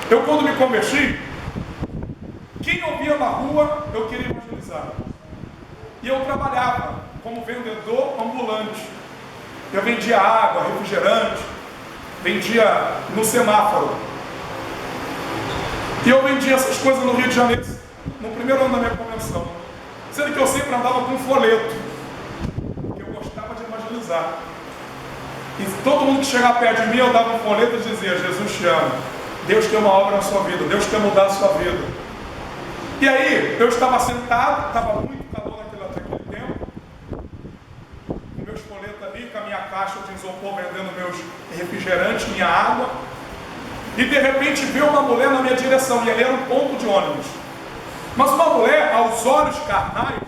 Eu, quando me converti, quem eu via na rua, eu queria evangelizar. E eu trabalhava como vendedor ambulante. Eu vendia água, refrigerante, vendia no semáforo. E eu vendia essas coisas no Rio de Janeiro, no primeiro ano da minha convenção. Sendo que eu sempre andava com um folheto, porque eu gostava de evangelizar. E todo mundo que chegava perto de mim, eu dava um folheto e dizia: Jesus te ama, Deus tem uma obra na sua vida, Deus quer mudar a sua vida. E aí, eu estava sentado, estava muito calor naquele tempo, com meus folhetos ali, com a minha caixa de isopor vendendo meus refrigerantes, minha água, e de repente veio uma mulher na minha direção, e ali era um ponto de ônibus. Mas uma mulher, aos olhos carnais,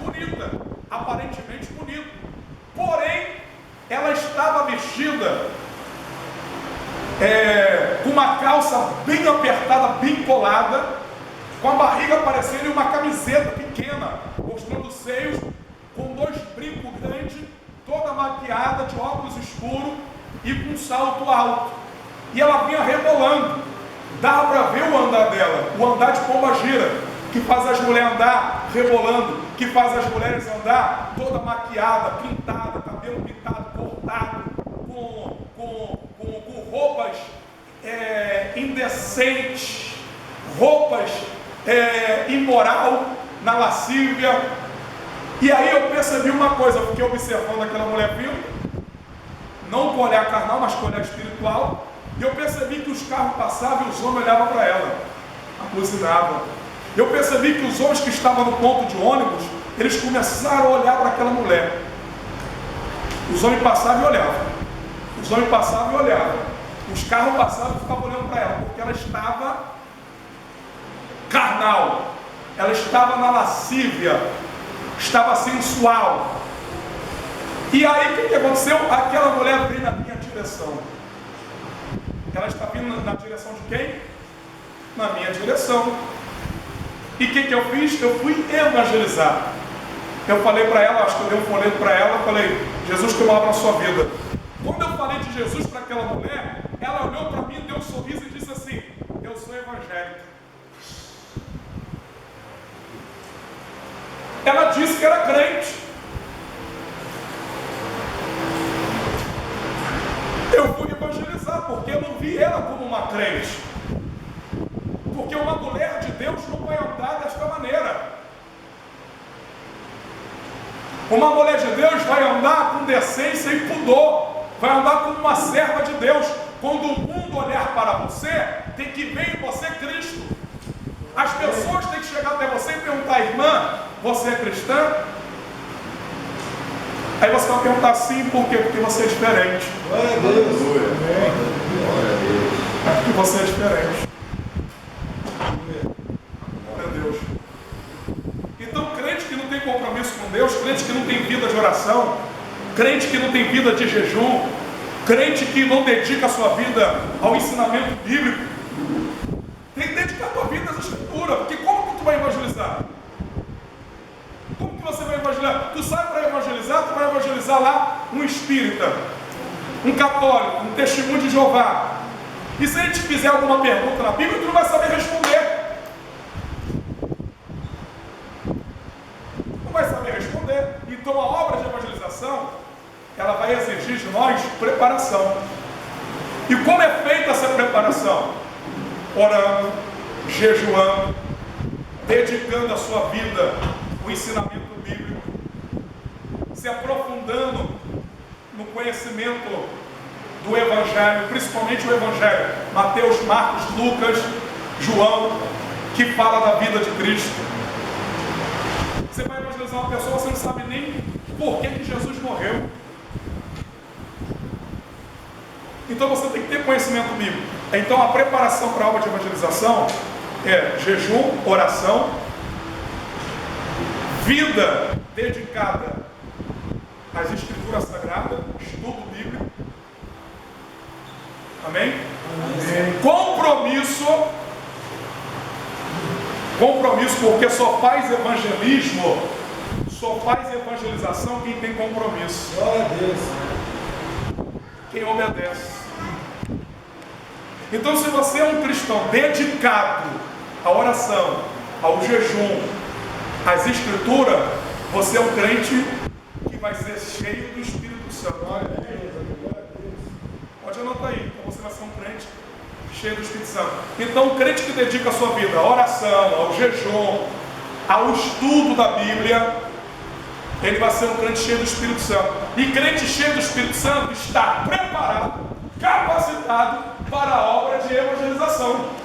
bonita, aparentemente bonita. Porém, ela estava vestida com uma calça bem apertada, bem colada, com a barriga aparecendo e uma camiseta pequena, mostrando os seios, com 2 brincos grandes, toda maquiada, de óculos escuros e com um salto alto. E ela vinha rebolando. Dava para ver o andar dela, o andar de pomba-gira, que faz as mulheres andar rebolando, que faz as mulheres andar toda maquiada, pintada, cabelo pintado, cortado, com roupas indecentes, roupas imoral, na lascívia. E aí eu percebi uma coisa, eu fiquei observando aquela mulher vindo, não com olhar carnal, mas com olhar espiritual. E eu percebi que os carros passavam e os homens olhavam para ela, buzinavam. Eu percebi que os homens que estavam no ponto de ônibus, eles começaram a olhar para aquela mulher. Os homens passavam e olhavam. Os homens passavam e olhavam. Os carros passavam e ficavam olhando para ela, porque ela estava carnal, ela estava na lascívia, estava sensual. E aí o que aconteceu? Aquela mulher veio na minha direção. Ela está vindo na direção de quem? Na minha direção. E o que eu fiz? Eu fui evangelizar. Eu falei para ela, acho que eu dei um folheto para ela, falei: Jesus tem uma obra na sua vida. Quando eu falei de Jesus para aquela mulher, ela olhou para mim, deu um sorriso e disse assim: eu sou evangélica. Ela disse que era crente. Eu fui evangelizar, porque eu não vi ela como uma crente. Porque uma mulher de Deus não vai andar desta maneira. Uma mulher de Deus vai andar com decência e pudor, vai andar como uma serva de Deus. Quando o mundo olhar para você, tem que ver em você Cristo. As pessoas têm que chegar até você e perguntar: irmã, você é cristã? Aí você vai perguntar: sim, por quê? Porque você é diferente. Glória a Deus. Glória a Deus. Porque você é diferente. Glória a Deus. Então, crente que não tem compromisso com Deus, crente que não tem vida de oração, crente que não tem vida de jejum, crente que não dedica a sua vida ao ensinamento bíblico, tem que dedicar a tua vida às escrituras. Porque como que tu vai evangelizar? Como que você vai evangelizar? Tu sai para evangelizar, tu vai evangelizar lá um espírita, um católico, um testemunho de Jeová. E se ele te fizer alguma pergunta na Bíblia, tu não vai saber responder. Não vai saber responder. Então a obra de evangelização, ela vai exigir de nós preparação. E como é feita essa preparação? Orando, jejuando, dedicando a sua vida ao ensinamento bíblico, se aprofundando no conhecimento do Evangelho, principalmente o Evangelho, Mateus, Marcos, Lucas, João, que fala da vida de Cristo. Você vai evangelizar uma pessoa, você não sabe nem por que Jesus morreu. Então você tem que ter conhecimento bíblico. Então a preparação para a obra de evangelização é jejum, oração, vida dedicada às Escrituras Sagradas, estudo bíblico. Amém? Amém. Compromisso, porque só faz evangelismo, só faz evangelização quem tem compromisso. Glória a Deus. Quem obedece. Então, se você é um cristão dedicado à oração, ao jejum, às escrituras, você é um crente que vai ser cheio do Espírito Santo. Pode anotar aí, então você vai ser um crente cheio do Espírito Santo. Então, o crente que dedica a sua vida à oração, ao jejum, ao estudo da Bíblia, ele vai ser um crente cheio do Espírito Santo. E crente cheio do Espírito Santo está preparado, capacitado para a obra de evangelização.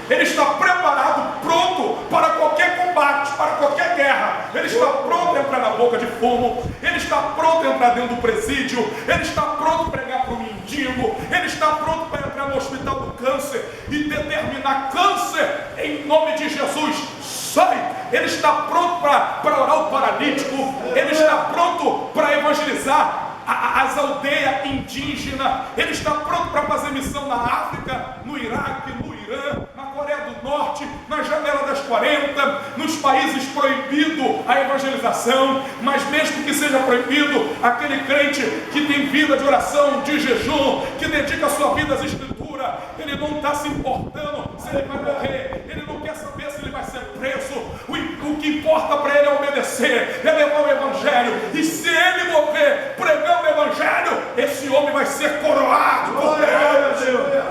Ele está preparado, pronto para qualquer combate, para qualquer guerra. Ele está pronto a entrar na boca de fumo. Ele está pronto a entrar dentro do presídio. Ele está pronto para pregar para o mendigo. Ele está pronto para entrar no hospital do câncer e determinar câncer em nome de Jesus. Sai! Ele está pronto para orar o paralítico. Ele está pronto para evangelizar as aldeias indígenas. Ele está pronto para fazer missão na África, no Iraque, no Irã, na Coreia do Norte, na janela das 40, nos países proibido a evangelização. Mas mesmo que seja proibido, aquele crente que tem vida de oração, de jejum, que dedica a sua vida às escrituras, ele não está se importando se ele vai morrer, ele não quer saber se ele vai ser preso. O que importa para ele é obedecer, é levar o evangelho. E se ele morrer pregando o evangelho, esse homem vai ser coroado por Deus.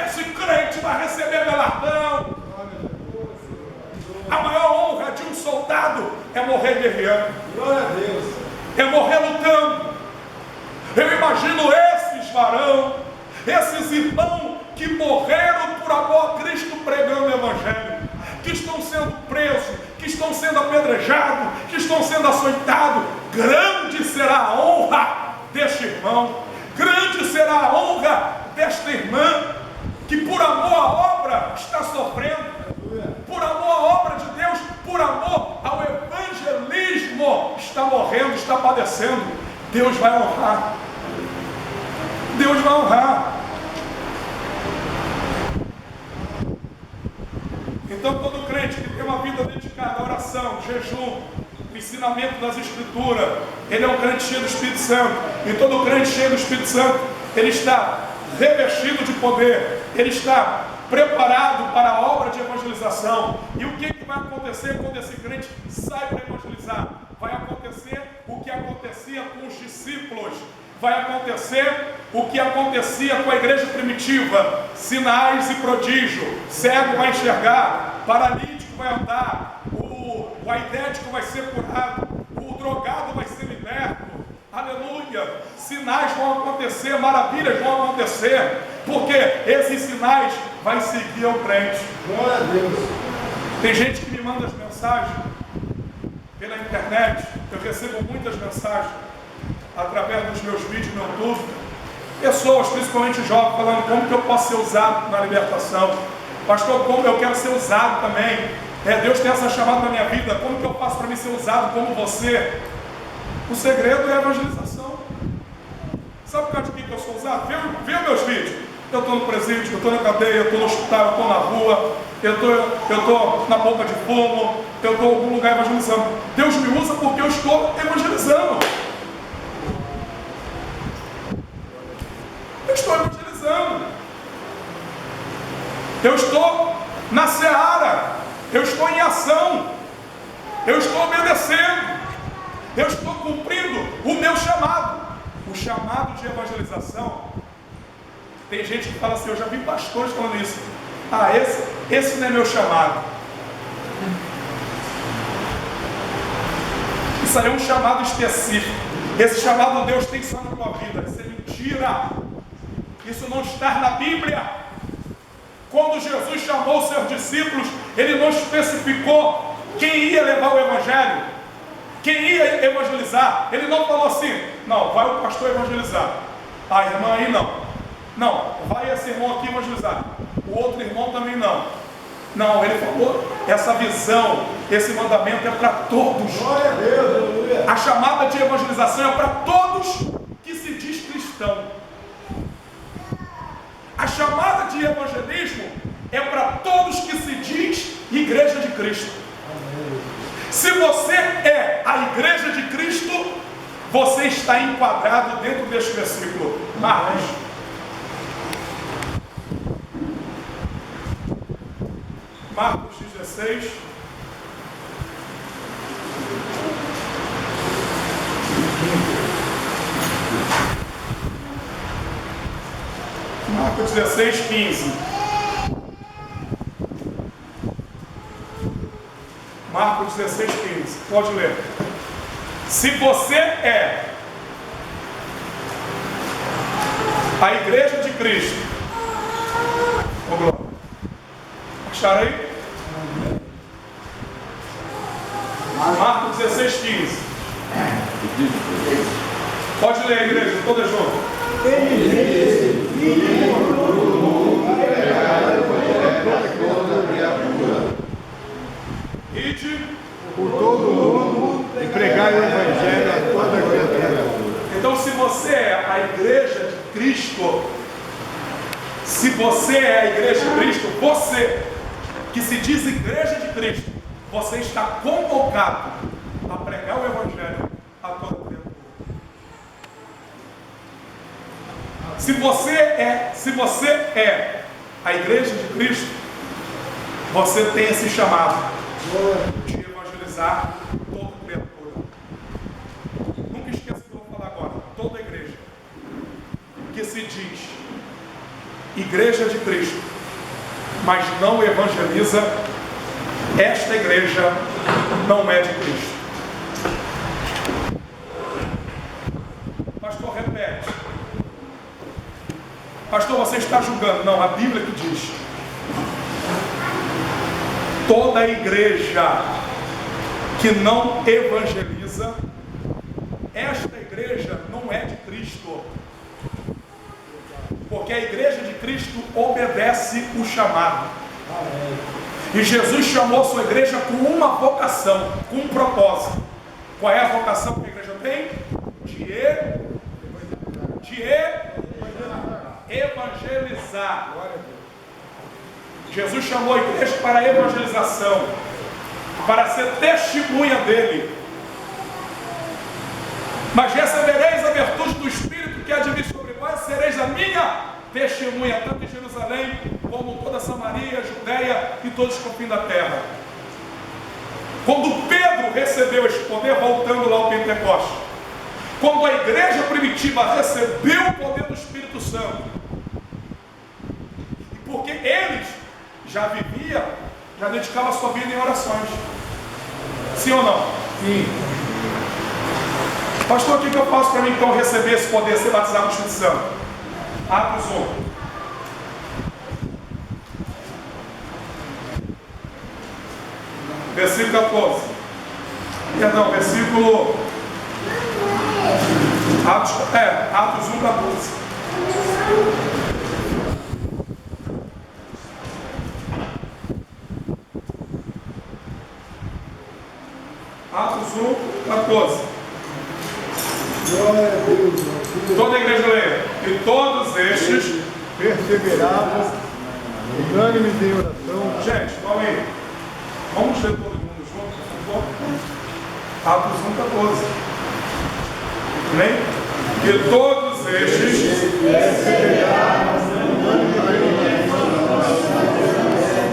Esse crente vai receber galardão. A maior honra de um soldado é morrer guerreando, é morrer lutando. Eu imagino esses varão, esses irmãos que morreram por amor a Cristo pregando o evangelho, que estão sendo presos, que estão sendo apedrejados, que estão sendo açoitados. Grande será a honra deste irmão, grande será a honra desta irmã, que por amor à obra está sofrendo, por amor à obra de Deus, por amor ao evangelismo, está morrendo, está padecendo. Deus vai honrar. Deus vai honrar. Então, todo crente que tem uma vida dedicada à oração, jejum, ensinamento das Escrituras, ele é um crente cheio do Espírito Santo. E todo crente cheio do Espírito Santo, ele está revestido de poder, ele está preparado para a obra de evangelização. E o que vai acontecer quando esse crente sai para evangelizar? Vai acontecer o que acontecia com os discípulos. Vai acontecer o que acontecia com a igreja primitiva: sinais e prodígio. Cego vai enxergar, paralítico vai andar, o aidético vai ser curado, o drogado vai ser liberto. Aleluia! Sinais vão acontecer, maravilhas vão acontecer, porque esses sinais vai seguir ao crente. Glória a Deus. Tem gente que me manda as mensagens pela internet. Eu recebo muitas mensagens através dos meus vídeos no YouTube, pessoas, principalmente jovens, falando como que eu posso ser usado na libertação. Pastor, como eu quero ser usado também. Deus tem essa chamada na minha vida. Como que eu faço para mim ser usado como você? O segredo é a evangelização. Sabe por causa de que eu sou usado? Vê meus vídeos. Eu estou no presídio, eu estou na cadeia, eu estou no hospital, eu estou na rua, eu estou na boca de fumo, eu estou em algum lugar evangelizando. Deus me usa porque eu estou evangelizando. Eu estou evangelizando. Eu estou na seara. Eu estou em ação. Eu estou obedecendo. Eu estou cumprindo o meu chamado. O chamado de evangelização. Tem gente que fala assim, eu já vi pastores falando isso. Esse não é meu chamado. Isso aí é um chamado específico. Esse chamado Deus tem só na tua vida. Isso é mentira. Isso não está na Bíblia. Quando Jesus chamou os seus discípulos, Ele não especificou quem ia levar o Evangelho, quem ia evangelizar. Ele não falou assim, não, vai o pastor evangelizar, a irmã aí não, vai esse irmão aqui evangelizar, o outro irmão também não. Não, Ele falou, essa visão, esse mandamento é para todos. Glória a Deus, aleluia. A chamada de evangelização é para todos que se diz cristão. A chamada de evangelismo é para todos que se diz igreja de Cristo. Se você é a igreja de Cristo, você está enquadrado dentro deste versículo. Mas Marcos 16. Marcos 16, 15. Marcos 16, 15. Pode ler. Se você é a igreja de Cristo, oh, glória. Acharei? Marcos 16, 15. Pode ler, igreja, toda junto. Ide por todo mundo e pregar o Evangelho a toda criatura. Então, se você é a igreja de Cristo, se você é a igreja de Cristo, você que se diz igreja de Cristo, você está convocado a pregar o Evangelho a toda criatura. Se você é a igreja de Cristo, você tem esse chamado de evangelizar toda criatura. Nunca esqueça o que eu vou falar agora. Toda igreja que se diz igreja de Cristo, mas não evangeliza, esta igreja não é de Cristo. Pastor, repete. Pastor, você está julgando. Não, a Bíblia que diz: toda igreja que não evangeliza, esta igreja não é de Cristo. Porque a igreja de Cristo obedece o chamado. E Jesus chamou sua igreja com uma vocação, com um propósito. Qual é a vocação que a igreja tem? De evangelizar. Jesus chamou a igreja para a evangelização, para ser testemunha dele. Mas recebereis a virtude do Espírito que há de vir sobre vós, sereis a minha testemunha, tanto em Jerusalém, como em toda Samaria, Judeia e todos os confins da terra. Quando Pedro recebeu esse poder, voltando lá ao Pentecostes, quando a igreja primitiva recebeu o poder do Espírito Santo, e porque eles já viviam, já dedicavam a sua vida em orações. Sim ou não? Sim. Pastor, o que eu faço para mim então receber esse poder, ser batizado no Espírito Santo? Atos 1. Versículo 14. Perdão, versículo... Atos 1, 14. Atos 1, 14. Glória a Deus. Toda a igreja leia. E todos estes perseveravam unânimes em oração. Gente, vamos aí. Vamos ler todo mundo junto, por favor. Atos 1, 14. Amém? E todos estes perseveravam unânimes em oração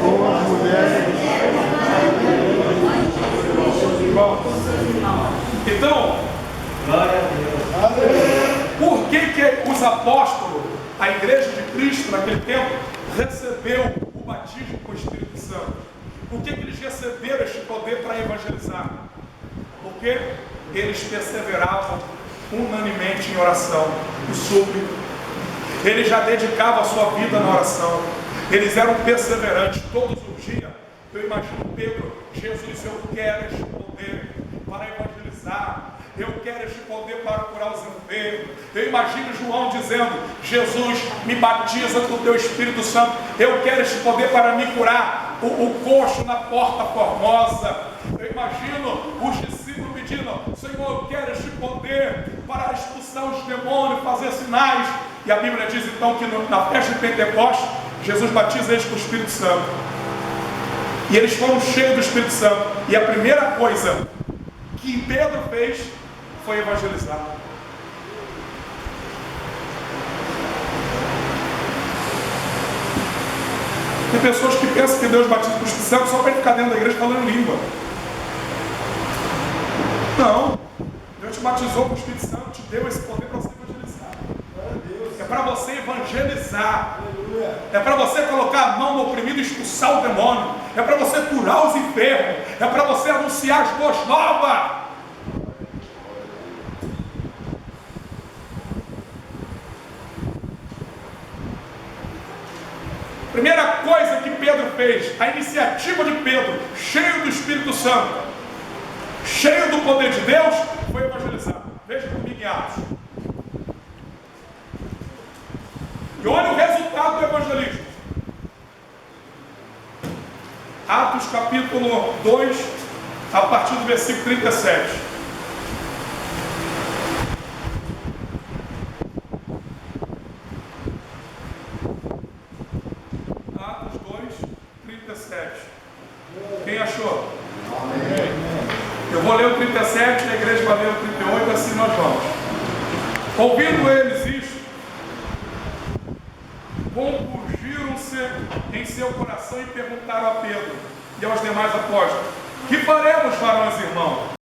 com as mulheres. Bom, então, por que os apóstolos, a igreja de Cristo naquele tempo, recebeu o batismo com o Espírito Santo? Por que eles receberam este poder para evangelizar? Porque eles perseveravam unanimemente em oração e súplica. Eles já dedicavam a sua vida na oração. Eles eram perseverantes todos os dias. Eu imagino Pedro: Jesus, eu quero este poder para evangelizar, eu quero este poder para curar os enfermos. Eu imagino João dizendo: Jesus, me batiza com o teu Espírito Santo, eu quero este poder para me curar o coxo na porta formosa. Eu imagino os discípulos pedindo: Senhor, eu quero este poder para expulsar os demônios, fazer sinais. E a Bíblia diz então que na festa de Pentecostes, Jesus batiza eles com o Espírito Santo. E eles foram cheios do Espírito Santo. E a primeira coisa que Pedro fez foi evangelizar. Tem pessoas que pensam que Deus batiza com o Espírito Santo só para ficar dentro da igreja falando em língua. Não. Deus te batizou com o Espírito Santo, te deu esse poder para você evangelizar. É para você evangelizar. É para você colocar a mão no oprimido e expulsar o demônio. É para você curar os enfermos. É para você anunciar as boas novas. Primeira coisa que Pedro fez, a iniciativa de Pedro, cheio do Espírito Santo, cheio do poder de Deus, foi evangelizar. Veja comigo em Atos. E olha o resultado do evangelismo. Atos capítulo 2, a partir do versículo 37. Atos 2, 37. Quem achou? Amém. Eu vou ler o 37, a igreja vai ler o 38, assim nós vamos. Ouvindo eles isto, compungiram-se em seu coração e perguntaram a Pedro e aos demais apóstolos: que faremos, varões e irmãos?